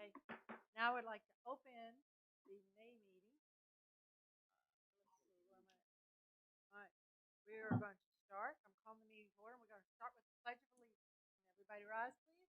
Okay, now I'd like to open the May meeting. Let's see, where am I? All right, we are going to start. I'm calling the meeting to order. We're going to start with the Pledge of Allegiance. Can everybody rise, please?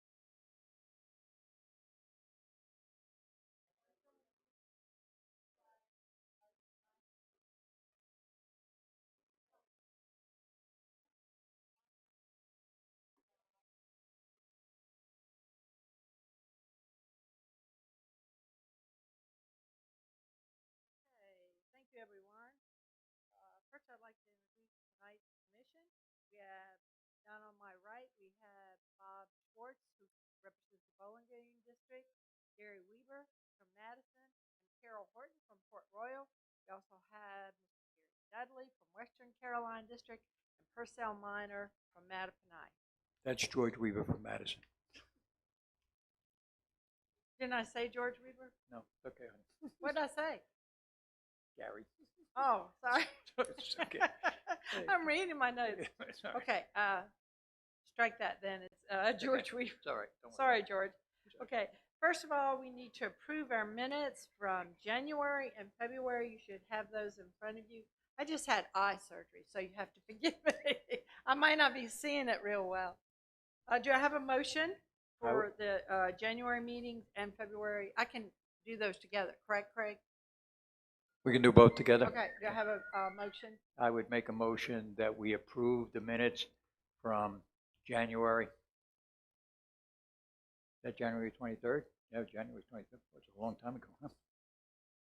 Okay, thank you, everyone. First, I'd like to introduce tonight's commission. We have down on my right, we have Bob Schwartz, who represents the Bowling Green District, Gary Weaver from Madison, and Carol Horton from Port Royal. We also have Mr. Gary Dudley from Western Carolina District and Purcell Minor from Mattaponi. That's George Weaver from Madison. Didn't I say George Weaver? No, it's okay, honey. What did I say? Gary. Oh, sorry. It's okay. I'm reading my notes. It's all right. Okay, strike that then. It's George Weaver. It's all right. Don't worry Sorry, about it. George. Okay, first of all, we need to approve our minutes from January and February. You should have those in front of you. I just had eye surgery, so you have to forgive me. I might not be seeing it real well. Do I have a motion for the January meetings and February? I can do those together, correct, Craig? We can do both together. Okay, do I have a motion? I would make a motion that we approve the minutes from January. Is that January 23rd? Yeah, January 23rd. That's a long time ago, huh?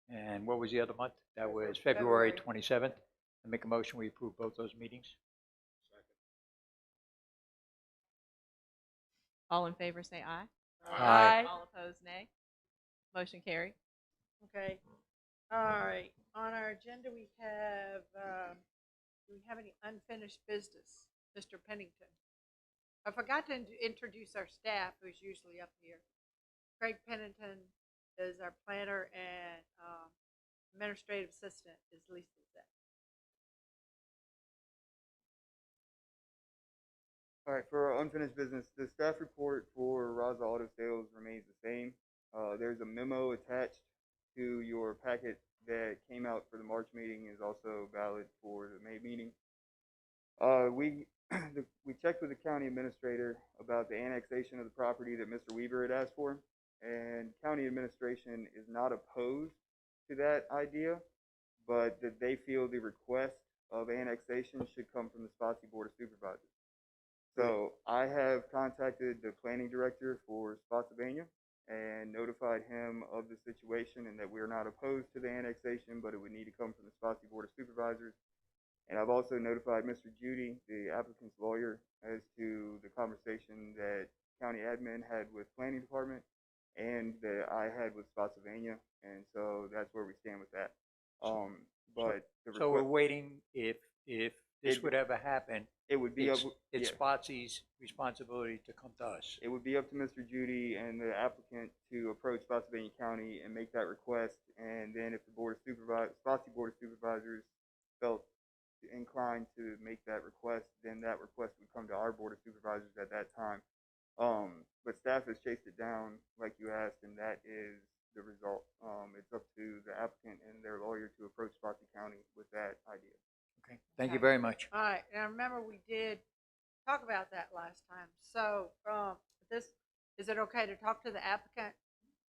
And what was the other month? That was February 27th. I make a motion we approve both those meetings. All in favor say aye. Aye. All opposed, nay. Motion carried. Okay. All right. On our agenda, we have, do we have any unfinished business? Mr. Pennington. I forgot to introduce our staff, who's usually up here. Craig Pennington is our planner, and administrative assistant is Lisa Zett. All right, for our unfinished business, the staff report for Raza Auto Sales remains the same. There's a memo attached to your packet that came out for the March meeting, is also valid for the May meeting. We checked with the county administrator about the annexation of the property that Mr. Weaver had asked for, and county administration is not opposed to that idea, but that they feel the request of annexation should come from the Spotsy Board of Supervisors. So I have contacted the planning director for Spotsylvania and notified him of the situation and that we are not opposed to the annexation, but it would need to come from the Spotsy Board of Supervisors. And I've also notified Mr. Judy, the applicant's lawyer, as to the conversation that county admin had with planning department and that I had with Spotsylvania. And so that's where we stand with that. So we're waiting if this would ever happen. It would be it's Spotsy's responsibility to come to us. It would be up to Mr. Judy and the applicant to approach Spotsylvania County and make that request. And then if the Spotsy Board of Supervisors felt inclined to make that request, then that request would come to our Board of Supervisors at that time. But staff has chased it down like you asked, and that is the result. It's up to the applicant and their lawyer to approach Spotsy County with that idea. Okay, thank you very much. All right, and I remember we did talk about that last time. So is it okay to talk to the applicant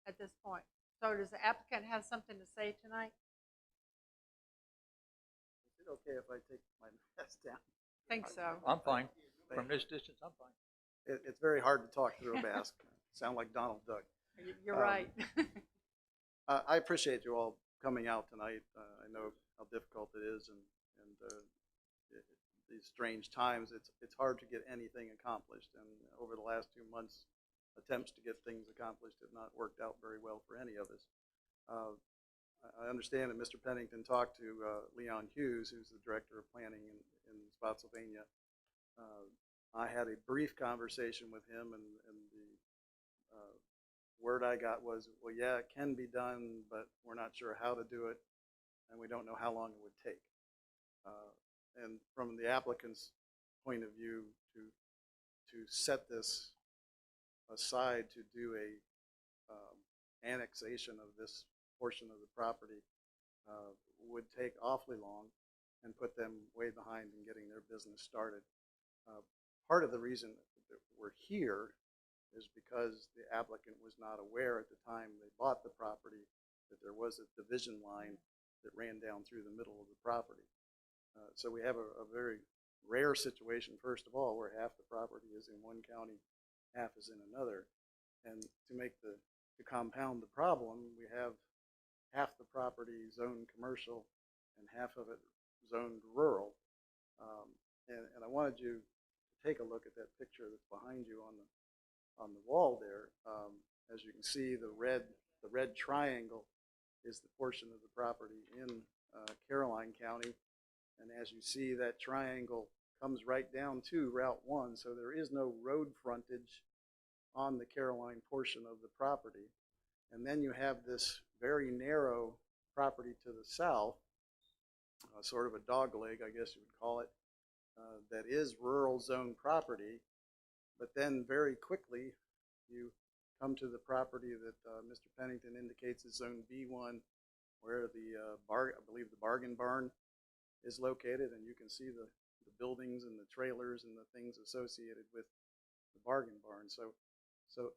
at this point? So does the applicant have something to say tonight? Is it okay if I take my mask down? I think so. I'm fine. From this distance, I'm fine. It's very hard to talk through a mask. Sound like Donald Duck. You're right. I appreciate you all coming out tonight. I know how difficult it is, and these strange times, it's hard to get anything accomplished. And over the last 2 months, attempts to get things accomplished have not worked out very well for any of us. I understand that Mr. Pennington talked to Leon Hughes, who's the director of planning in Spotsylvania. I had a brief conversation with him, and the word I got was, well, yeah, it can be done, but we're not sure how to do it, and we don't know how long it would take. And from the applicant's point of view, to set this aside to do a annexation of this portion of the property would take awfully long and put them way behind in getting their business started. Part of the reason that we're here is because the applicant was not aware at the time they bought the property that there was a division line that ran down through the middle of the property. So we have a very rare situation, first of all, where half the property is in one county, half is in another. And to compound the problem, we have half the property zoned commercial and half of it zoned rural. And I wanted you to take a look at that picture that's behind you on the wall there. As you can see, the red triangle is the portion of the property in Caroline County. And as you see, that triangle comes right down to Route 1, so there is no road frontage on the Caroline portion of the property. And then you have this very narrow property to the south, sort of a dogleg, I guess you would call it, that is rural zone property. But then very quickly, you come to the property that Mr. Pennington indicates is Zone B1, where I believe the Bargain Barn is located, and you can see the buildings and the trailers and the things associated with the Bargain Barn. So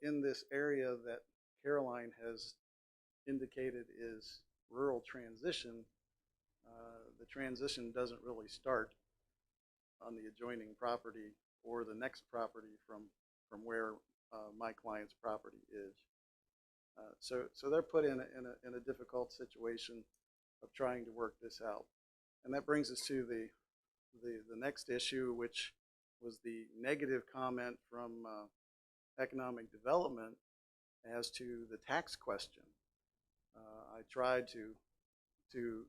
in this area that Caroline has indicated is rural transition, the transition doesn't really start on the adjoining property or the next property from where my client's property is. So they're put in a difficult situation of trying to work this out. And that brings us to the next issue, which was the negative comment from economic development as to the tax question. I tried to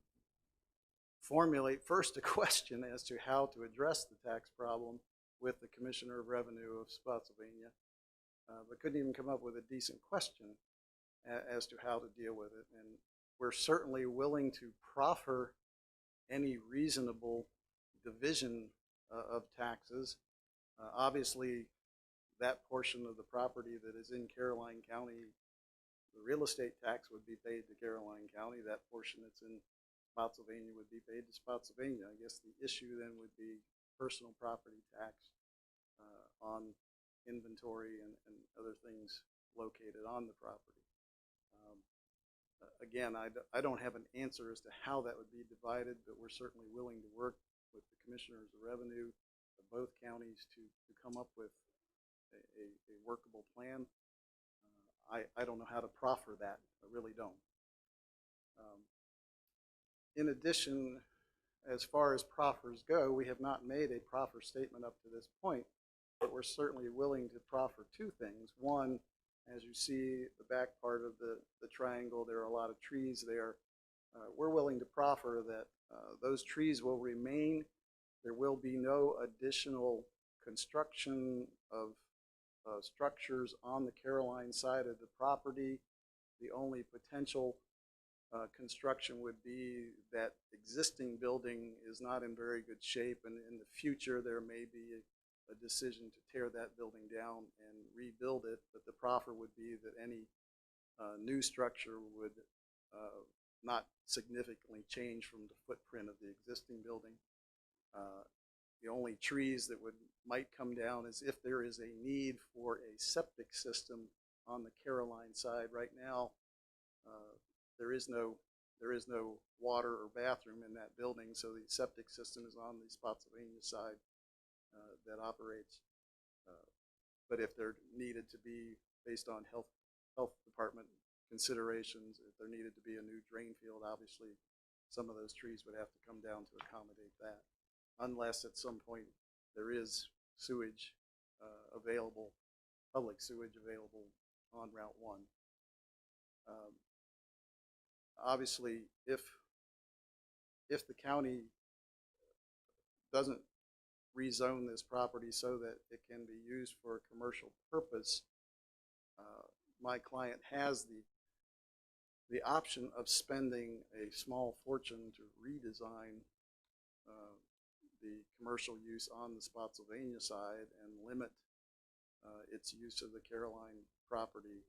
formulate first a question as to how to address the tax problem with the Commissioner of Revenue of Spotsylvania, but couldn't even come up with a decent question as to how to deal with it. And we're certainly willing to proffer any reasonable division of taxes. Obviously, that portion of the property that is in Caroline County, the real estate tax would be paid to Caroline County. That portion that's in Spotsylvania would be paid to Spotsylvania. I guess the issue then would be personal property tax on inventory and other things located on the property. Again, I don't have an answer as to how that would be divided, but we're certainly willing to work with the Commissioners of Revenue of both counties to come up with a workable plan. I don't know how to proffer that. I really don't. In addition, as far as proffers go, we have not made a proffer statement up to this point, but we're certainly willing to proffer two things. One, as you see the back part of the triangle, there are a lot of trees there. We're willing to proffer that those trees will remain. There will be no additional construction of structures on the Caroline side of the property. The only potential construction would be that existing building is not in very good shape, and in the future there may be a decision to tear that building down and rebuild it, but the proffer would be that any new structure would not significantly change from the footprint of the existing building. The only trees that might come down is if there is a need for a septic system on the Caroline side. Right now, there is no water or bathroom in that building, so the septic system is on the Spotsylvania side that operates. But if there needed to be, based on health department considerations, if there needed to be a new drain field, obviously some of those trees would have to come down to accommodate that, unless at some point there is sewage available, public sewage available on Route 1. Obviously, if the county doesn't rezone this property so that it can be used for a commercial purpose, my client has the option of spending a small fortune to redesign the commercial use on the Spotsylvania side and limit its use of the Caroline property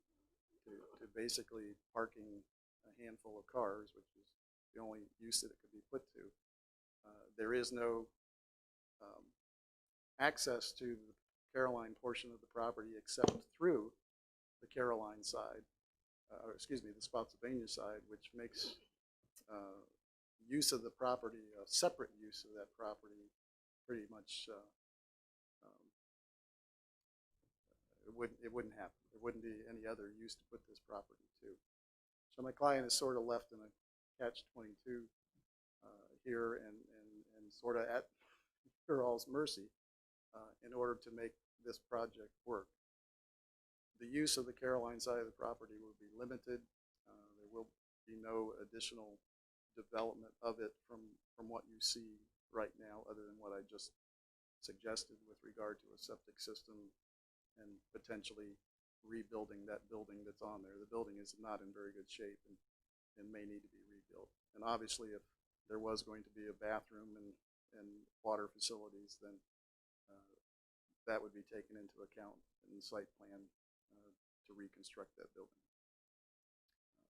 to basically parking a handful of cars, which is the only use that it could be put to. There is no access to the Caroline portion of the property except through the Caroline side, or excuse me, the Spotsylvania side, which makes use of the property, a separate use of that property, pretty much it wouldn't happen. There wouldn't be any other use to put this property to. So my client is sort of left in a catch-22 here, and sort of at your all's mercy in order to make this project work. The use of the Caroline side of the property will be limited. There will be no additional development of it from what you see right now, other than what I just suggested with regard to a septic system and potentially rebuilding that building that's on there. The building is not in very good shape and may need to be rebuilt. And obviously, if there was going to be a bathroom and water facilities, then that would be taken into account in the site plan to reconstruct that building.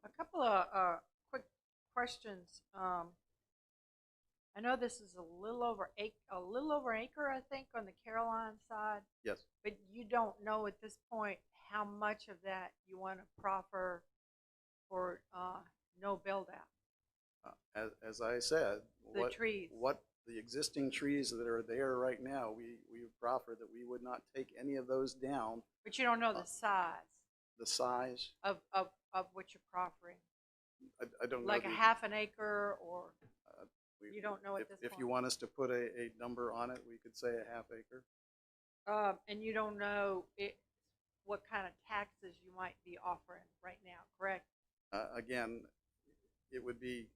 A couple of quick questions. I know this is a little over acre, I think, on the Caroline side, Yes. but you don't know at this point how much of that you want to proffer for no build out. As I said, The trees. what the existing trees that are there right now, we proffer that we would not take any of those down. But you don't know the size The size, of what you're proffering. I don't know. Like a half an acre, or you don't know at if, this if point. you want us to put a number on it, we could say a half acre. And you don't know what kind of taxes you might be offering right now, correct? Again, it would be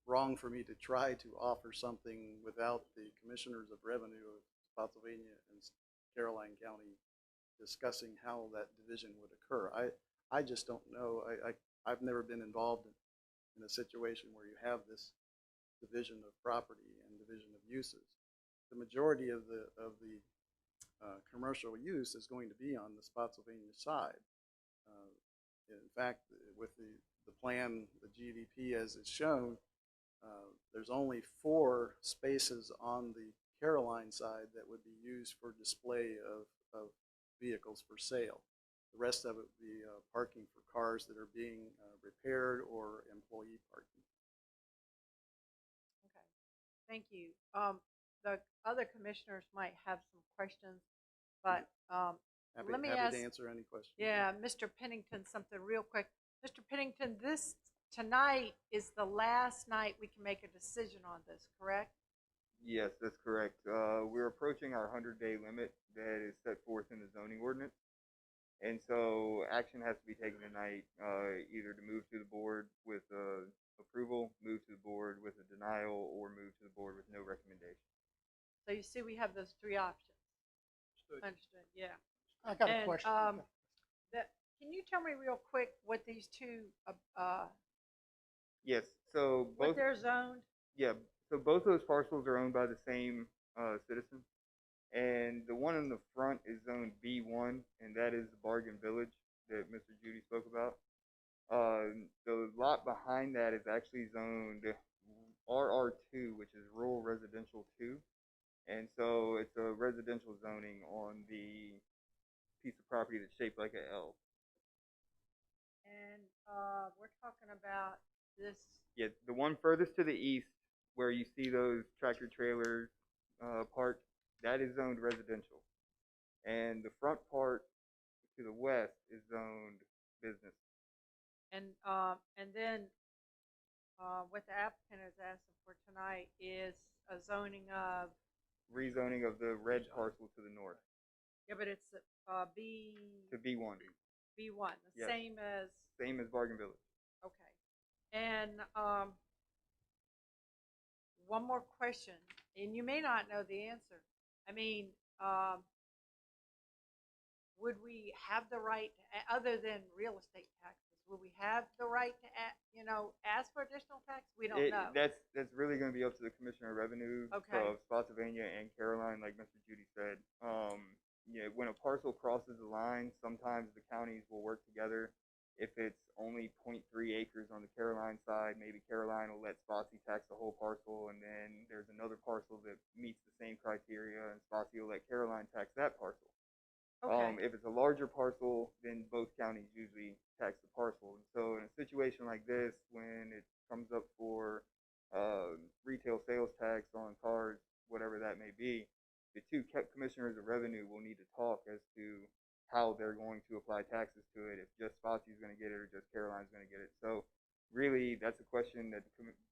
wrong for me to try to offer something without the commissioners of revenue of Spotsylvania and Caroline County discussing how that division would occur. I just don't know. I've never been involved in a situation where you have this division of property and division of uses. The majority of the commercial use is going to be on the Spotsylvania side. In fact, with the plan, the GDP as it's shown, there's only 4 spaces on the Caroline side that would be used for display of vehicles for sale. The rest of it would be parking for cars that are being repaired or employee parking. Okay, thank you. The other commissioners might have some questions, but Happy, let me happy ask. to answer any questions. Yeah, Mr. Pennington, something real quick. Mr. Pennington, tonight is the last night we can make a decision on this, correct? Yes, that's correct. We're approaching our 100-day limit that is set forth in the zoning ordinance. And so action has to be taken tonight, either to move to the board with approval, move to the board with a denial, or move to the board with no recommendation. So you see we have those 3 options. Understood, yeah. I got a And, question. Can you tell me real quick what these 2, Yes, so what both, they're zoned? yeah, so both those parcels are owned by the same citizen. And the one in the front is zoned B1, and that is the Bargain Village that Mr. Judy spoke about. The lot behind that is actually zoned RR2, which is Rural Residential 2. And so it's a residential zoning on the piece of property that's shaped like an L. And we're talking about this. Yeah, the one furthest to the east, where you see those tractor trailers parked, that is zoned residential. And the front part to the west is zoned business. And then what the applicant is asking for tonight is a zoning of, Rezoning of the red parcel to the north yeah, but it's B, to B1, B1, the Yes. same as, same as Bargain Village. okay. And one more question, and you may not know the answer. I mean, would we have the right, other than real estate taxes, would we have the right to, ask for additional tax? We don't know. That's really going to be up to the Commissioner of Revenue Okay. of Spotsylvania and Caroline, like Mr. Judy said. Yeah, when a parcel crosses the line, sometimes the counties will work together If it's only 0.3 acres on the Caroline side, maybe Caroline will let Spotsy tax the whole parcel, and then there's another parcel that meets the same criteria, and Spotsy will let Caroline tax that parcel. Okay. If it's a larger parcel, then both counties usually tax the parcel. And so in a situation like this, when it comes up for retail sales tax on cars, whatever that may be, the two commissioners of revenue will need to talk as to how they're going to apply taxes to it, if just Spotsy's going to get it or just Caroline's going to get it. So really, that's a question that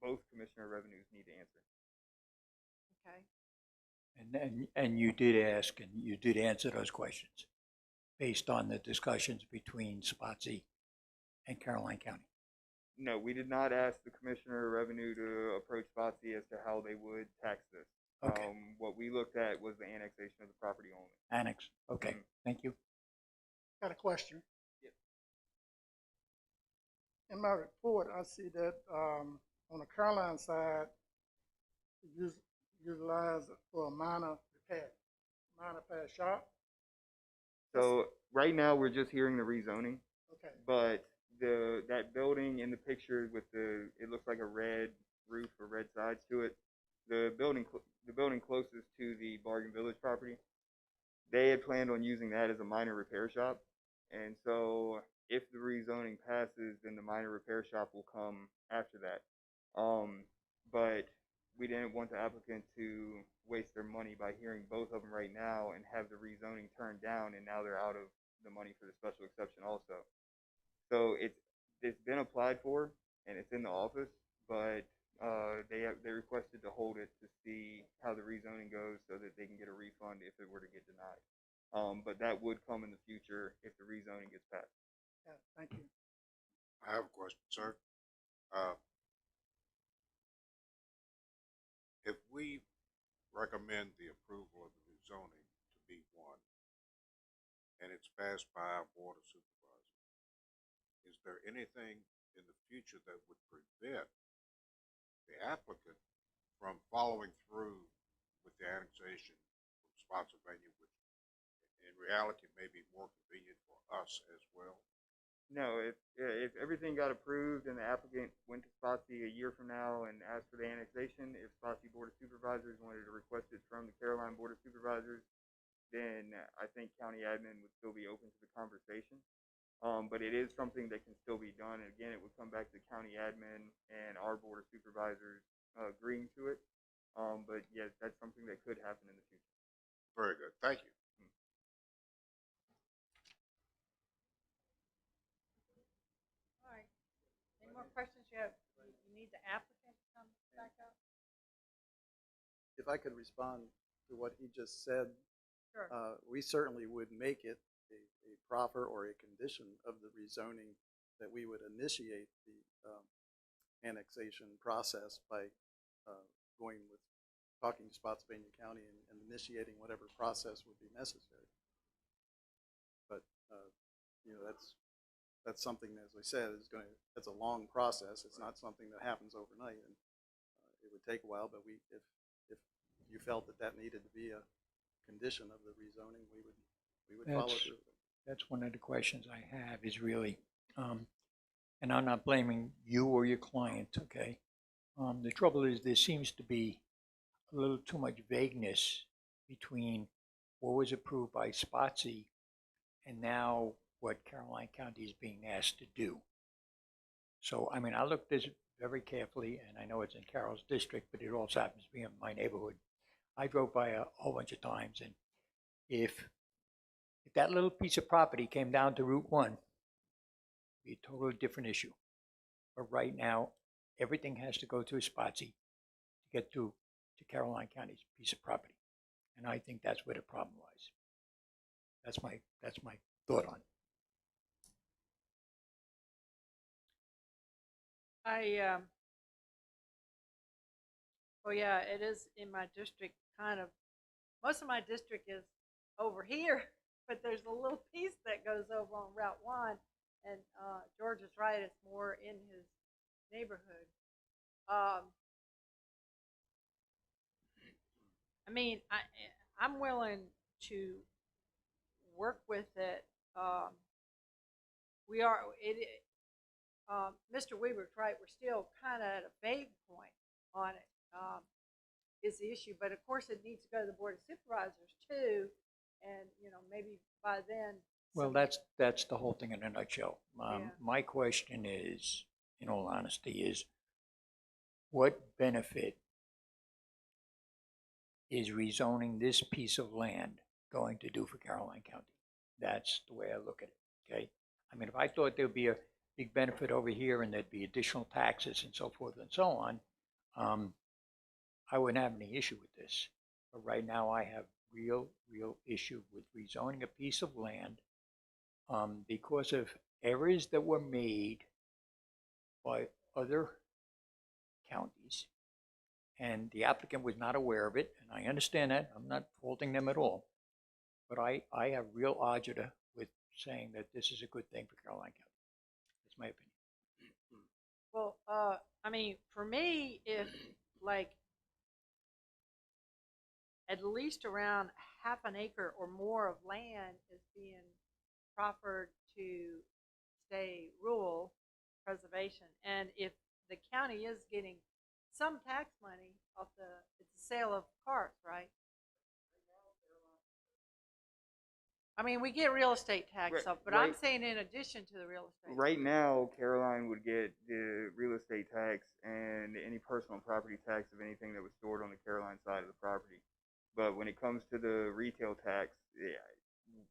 both commissioner of revenues need to answer. Okay. And you did ask and you did answer those questions based on the discussions between Spotsy and Caroline County. No, we did not ask the commissioner of revenue to approach Spotsy as to how they would tax this. Okay. What we looked at was the annexation of the property only. Annex. Okay. Mhm. Thank you. Got a question. Yep. In my report, I see that on the Caroline side, it utilized for a minor repair shop. So right now, we're just hearing the rezoning, Okay, but that building in the picture with it looks like a red roof or red sides to it. The building closest to the Bargain Village property, they had planned on using that as a minor repair shop. And so if the rezoning passes, then the minor repair shop will come after that. But we didn't want the applicant to waste their money by hearing both of them right now and have the rezoning turned down, and now they're out of the money for the special exception also. So it's been applied for and it's in the office, but they requested to hold it to see how the rezoning goes so that they can get a refund if it were to get denied. But that would come in the future if the rezoning gets passed. yeah, thank you. I have a question, sir. If we recommend the approval of the new zoning to B1 and it's passed by our board of supervisors, is there anything in the future that would prevent the applicant from following through with the annexation from Spotsylvania, which in reality may be more convenient for us as well? No, if everything got approved and the applicant went to Spotsy a year from now and asked for the annexation, if Spotsy Board of Supervisors wanted to request it from the Caroline Board of Supervisors, then I think county admin would still be open to the conversation. But it is something that can still be done. And again, it would come back to county admin and our Board of Supervisors agreeing to it. But yes, that's something that could happen in the future. Very good. Thank you. All right. Any more questions you have? You need the applicant to come back up? If I could respond to what he just said, Sure. we certainly would make it a proffer or a condition of the rezoning that we would initiate the annexation process by going with talking to Spotsylvania County and initiating whatever process would be necessary. But you know, that's something, as I said, that's a long process. It's not something that happens overnight, and it would take a while. But if you felt that needed to be a condition of the rezoning, we would follow through. That's one of the questions I have is really, and I'm not blaming you or your client, okay? The trouble is there seems to be a little too much vagueness between what was approved by Spotsy and now what Caroline County is being asked to do. So, I mean, I looked at this very carefully, and I know it's in Carroll's district, but it also happens to be in my neighborhood. I drove by a whole bunch of times, and if that little piece of property came down to Route 1, it'd be a totally different issue. But right now, everything has to go through Spotsy to get to Caroline County's piece of property. And I think that's where the problem lies. That's my thought on it. Oh yeah, it is in my district, kind of. Most of my district is over here, but there's a little piece that goes over on Route 1, and George is right, it's more in his neighborhood. I mean, I'm willing to work with it we are, Mr. Weaver's right, we're still kind of at a vague point on it, is the issue, but of course it needs to go to the Board of Supervisors too, and, maybe by then. Well, some- that's the whole thing in a nutshell. Yeah. My question is, in all honesty, is what benefit is rezoning this piece of land going to do for Caroline County? That's the way I look at it, okay? I mean, if I thought there'd be a big benefit over here and there'd be additional taxes and so forth and so on, I wouldn't have any issue with this. But right now I have real issue with rezoning a piece of land because of errors that were made by other counties. And the applicant was not aware of it, and I understand that. I'm not faulting them at all. But I have real agita with saying that this is a good thing for Caroline County. That's my opinion. Well, I mean, for me, if like at least around half an acre or more of land is being proffered to stay rural preservation, and if the county is getting some tax money off it's a sale of cars, right? I mean, we get real estate tax Right, stuff, but I'm right. saying in addition to the real estate. Right now, Caroline would get the real estate tax and any personal property tax of anything that was stored on the Caroline side of the property. But when it comes to the retail tax, yeah,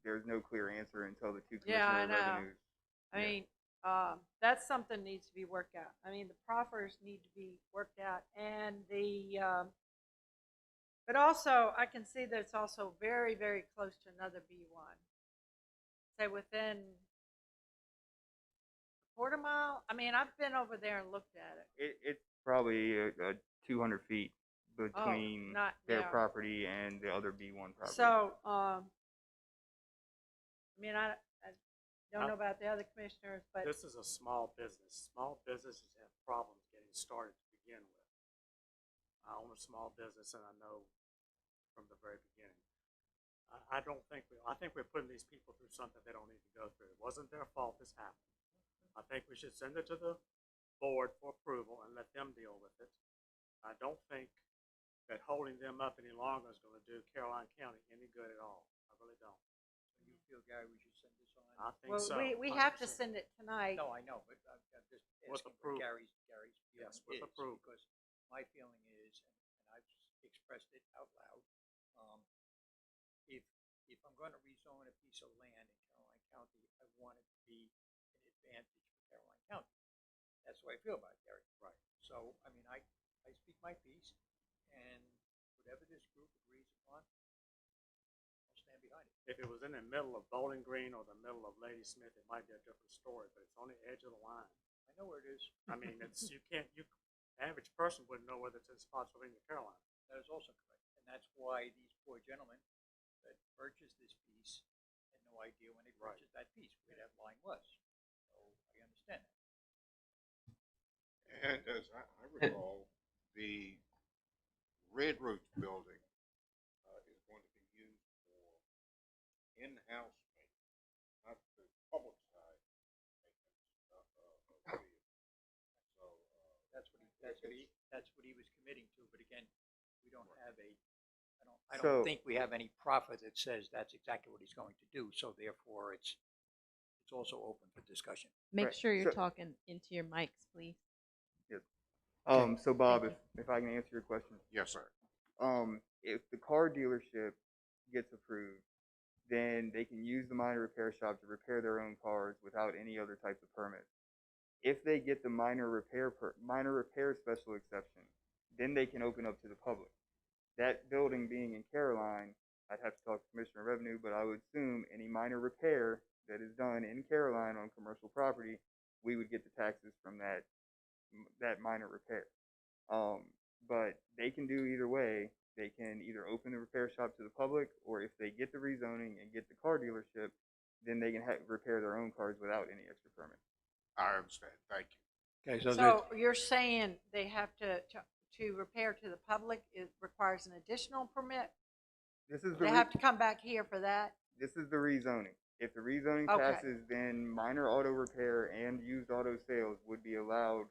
there's no clear answer until the two Yeah, I commissioner of know. revenues. I Yeah. mean, that's something needs to be worked out. I mean, the proffers need to be worked out, and but also I can see that it's also very, very close to another B1. Say within a quarter mile. I mean, I've been over there and looked at it. It's probably 200 feet between not- their yeah. property and the other B1 property. So, I mean, I don't know about the other commissioners, but This is a small business. Small businesses have problems getting started to begin with. I own a small business and I know from the very beginning. I think we're putting these people through something they don't need to go through. It wasn't their fault this happened. I think we should send it to the board for approval and let them deal with it. I don't think that holding them up any longer is going to do Caroline County any good at all. I really don't. You feel, Gary, we should send this on? I think well, so. we have to 100%. send it tonight. No, I know, but I'm just With asking approval. what Gary's feeling Yes, with is, approval. because my feeling is, and I've expressed it out loud, if I'm going to rezone a piece of land in Caroline County, I want it to be an advantage for Caroline County. That's the way I feel about it, Gary. Right. So, I mean, I speak my piece, and whatever this group agrees upon, I'll stand behind it. If it was in the middle of Bowling Green or the middle of Ladysmith, it might be a different story, but it's on the edge of the line. I know where it is. I mean, the average person wouldn't know whether it's in Spotsylvania, Carolina. That is also correct. And that's why these poor gentlemen that purchased this piece had no idea when they Right. purchased that piece where that line was. So I understand that. And as I recall, the Red Roots building is going to be used for in-house maintenance, not the public side maintenance of the vehicle. So That's what he was committing to. But again, we don't have I So- don't think we have any profit that says that's exactly what he's going to do. So therefore, it's also open for discussion. Make Right. sure you're So- talking into your mics, please. So Bob, Thank if I can answer your question. yes, sir. If the car dealership gets approved, then they can use the minor repair shop to repair their own cars without any other types of permits. If they get the minor repair special exception, then they can open up to the public. That building being in Caroline, I'd have to talk to Commissioner of Revenue, but I would assume any minor repair that is done in Caroline on commercial property, we would get the taxes from that minor repair. But they can do either way. They can either open the repair shop to the public, or if they get the rezoning and get the car dealership, then they can repair their own cars without any extra permit. I understand. Thank you. Okay, so So you're saying they have to repair to the public, it requires an additional permit? This is They have to come back here for that? this is the rezoning. If the rezoning Okay. passes, then minor auto repair and used auto sales would be allowed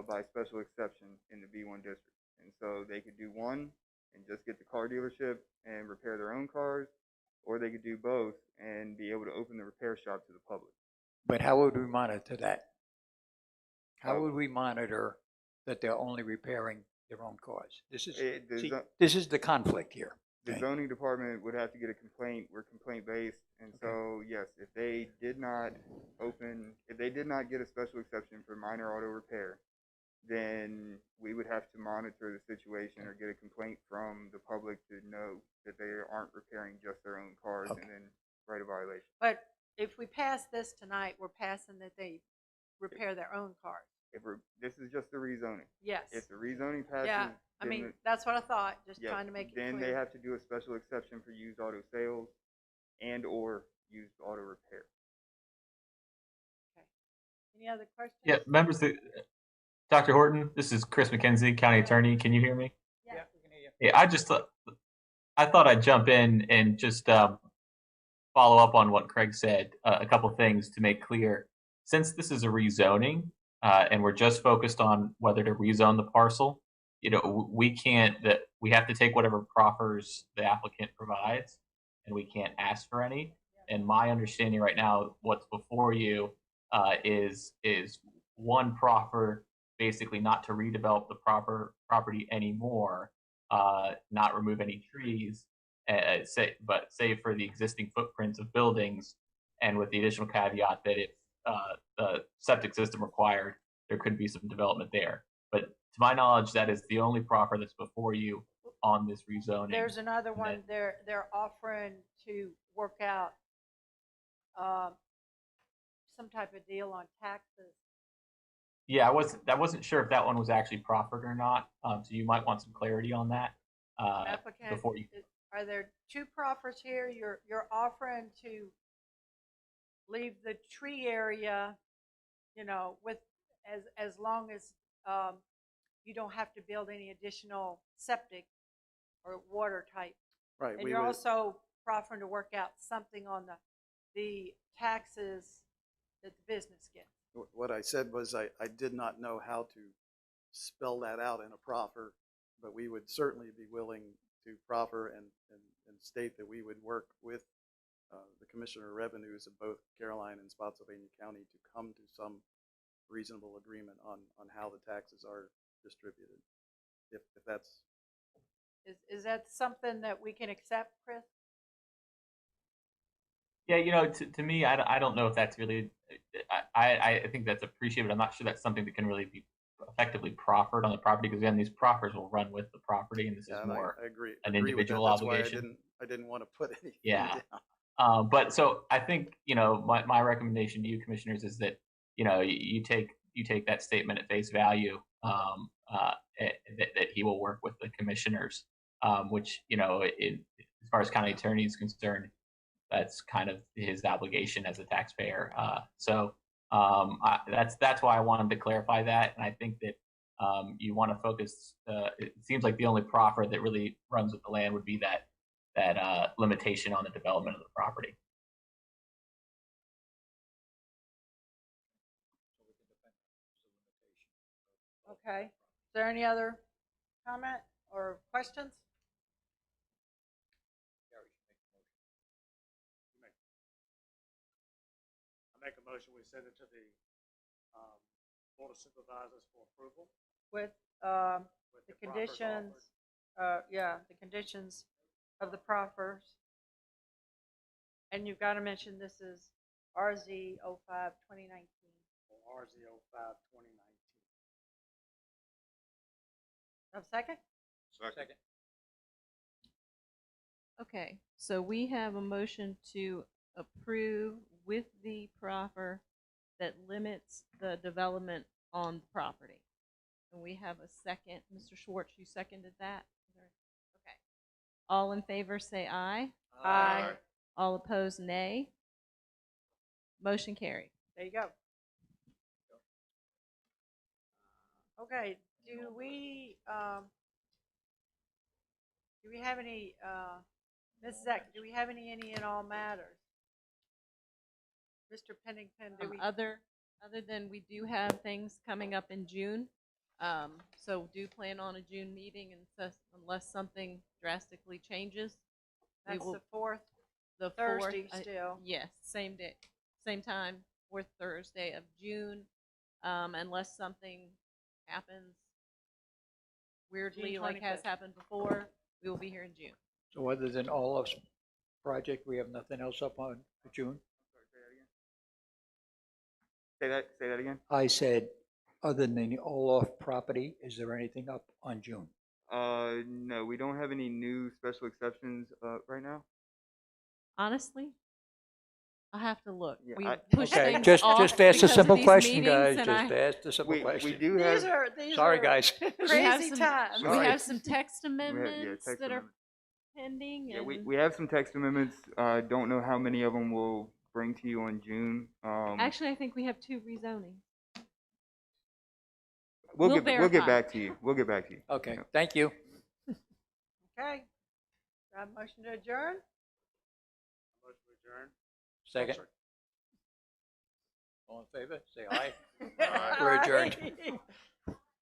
by special exception in the B1 district. And so they could do one and just get the car dealership and repair their own cars, or they could do both and be able to open the repair shop to the public. But how would we monitor that? How Oh. would we monitor that they're only repairing their own cars? This is, The see, zo- this is the conflict here. The Okay. zoning department would have to get a complaint. We're complaint based, and so yes, if they did not get a special exception for minor auto repair, then we would have to monitor the situation or get a complaint from the public to know that they aren't repairing just their own cars Okay. and then write a violation. But if we pass this tonight, we're passing that they repair their own cars. This is just the rezoning. Yes. If the rezoning passes, Yeah, I then mean, that's what I thought, just yes, trying to make it then they clear. have to do a special exception for used auto sales and or used auto repair. Any other questions? Yeah, members, Dr. Horton, this is Chris McKenzie, County Attorney. Can you hear me? Yeah. we can hear you. Yeah, I thought I'd jump in and just follow up on what Craig said. A couple things to make clear. Since this is a rezoning, and we're just focused on whether to rezone the parcel, we have to take whatever proffers the applicant provides, and we can't ask for any. And my understanding right now, what's before you is one proffer, basically not to redevelop the property anymore, not remove any trees, but save for the existing footprints of buildings, and with the additional caveat that if the septic system required, there could be some development there. But to my knowledge, that is the only proffer that's before you on this rezoning. There's another one, they're offering to work out some type of deal on taxes. Yeah, I wasn't sure if that one was actually proffered or not. So you might want some clarity on that Applicant, before you. are there two proffers here? You're offering to leave the tree area, with as long as you don't have to build any additional septic or water type. Right. And we you're would- also proffering to work out something on the taxes that the business gets. What I said was I did not know how to spell that out in a proffer, but we would certainly be willing to proffer and state that we would work with the Commissioner of Revenues of both Caroline and Spotsylvania County to come to some reasonable agreement on how the taxes are distributed. If that's Is that something that we can accept, Chris? Yeah, to me, I don't know if that's really. I think that's appreciated. I'm not sure that's something that can really be effectively proffered on the property, because again, these proffers will run with the property, and this is and more I agree. an agree with that. individual That's obligation. Why I didn't want to put anything Yeah. down. But so I think my recommendation to you, commissioners, is that you take that statement at face value, that he will work with the commissioners, which as far as county attorney is concerned, that's kind of his obligation as a taxpayer. That's why I wanted to clarify that, and I think that you want to focus. It seems like the only proffer that really runs with the land would be that limitation on the development of the property. Okay. Is there any other comment or questions? I make a motion, we send it to the Board of Supervisors for approval. With with the proffers conditions, offered. the conditions of the proffers. And you've got to mention this is RZ 05 2019. For RZ 05 2019. Have a second? Second. Okay, so we have a motion to approve with the proffer that limits the development on the property. And we have a second. Mr. Schwartz, you seconded that? Okay. All in favor say aye. Aye. All opposed, nay. Motion carried. There you go. Okay, do we have any, Ms. Zek, do we have any and all matters? Mr. Pennington, do we? Other than we do have things coming up in June, so do plan on a June meeting, and unless something drastically changes, we That's will, the fourth the Thursday 4th, still. yes, same day, same time, 4th Thursday of June, unless something happens weirdly like has 25th. happened before, we will be here in June. So other than Olaf's project, we have nothing else up on for June? Say that again? I said, other than the Olaf property, is there anything up on June? No, we don't have any new special exceptions, right now. Honestly, I'll have to look. Yeah, We I- push Okay, things just off ask a because of simple these question, meetings, guys, and just ask a simple We question. do These have, are. Sorry, guys. We have Crazy some- times. We Sorry. have some text we have, amendments text that are amendments. pending, Yeah, and we have some text amendments. Don't know how many of them we'll bring to you on June. actually, I think we have 2 rezonings. we'll we'll get verify. back to you. We'll get back to you. Okay, thank you. Okay. Do I have a motion to adjourn? Motion to adjourn. Second. All in favor, say aye. All We're adjourned. right.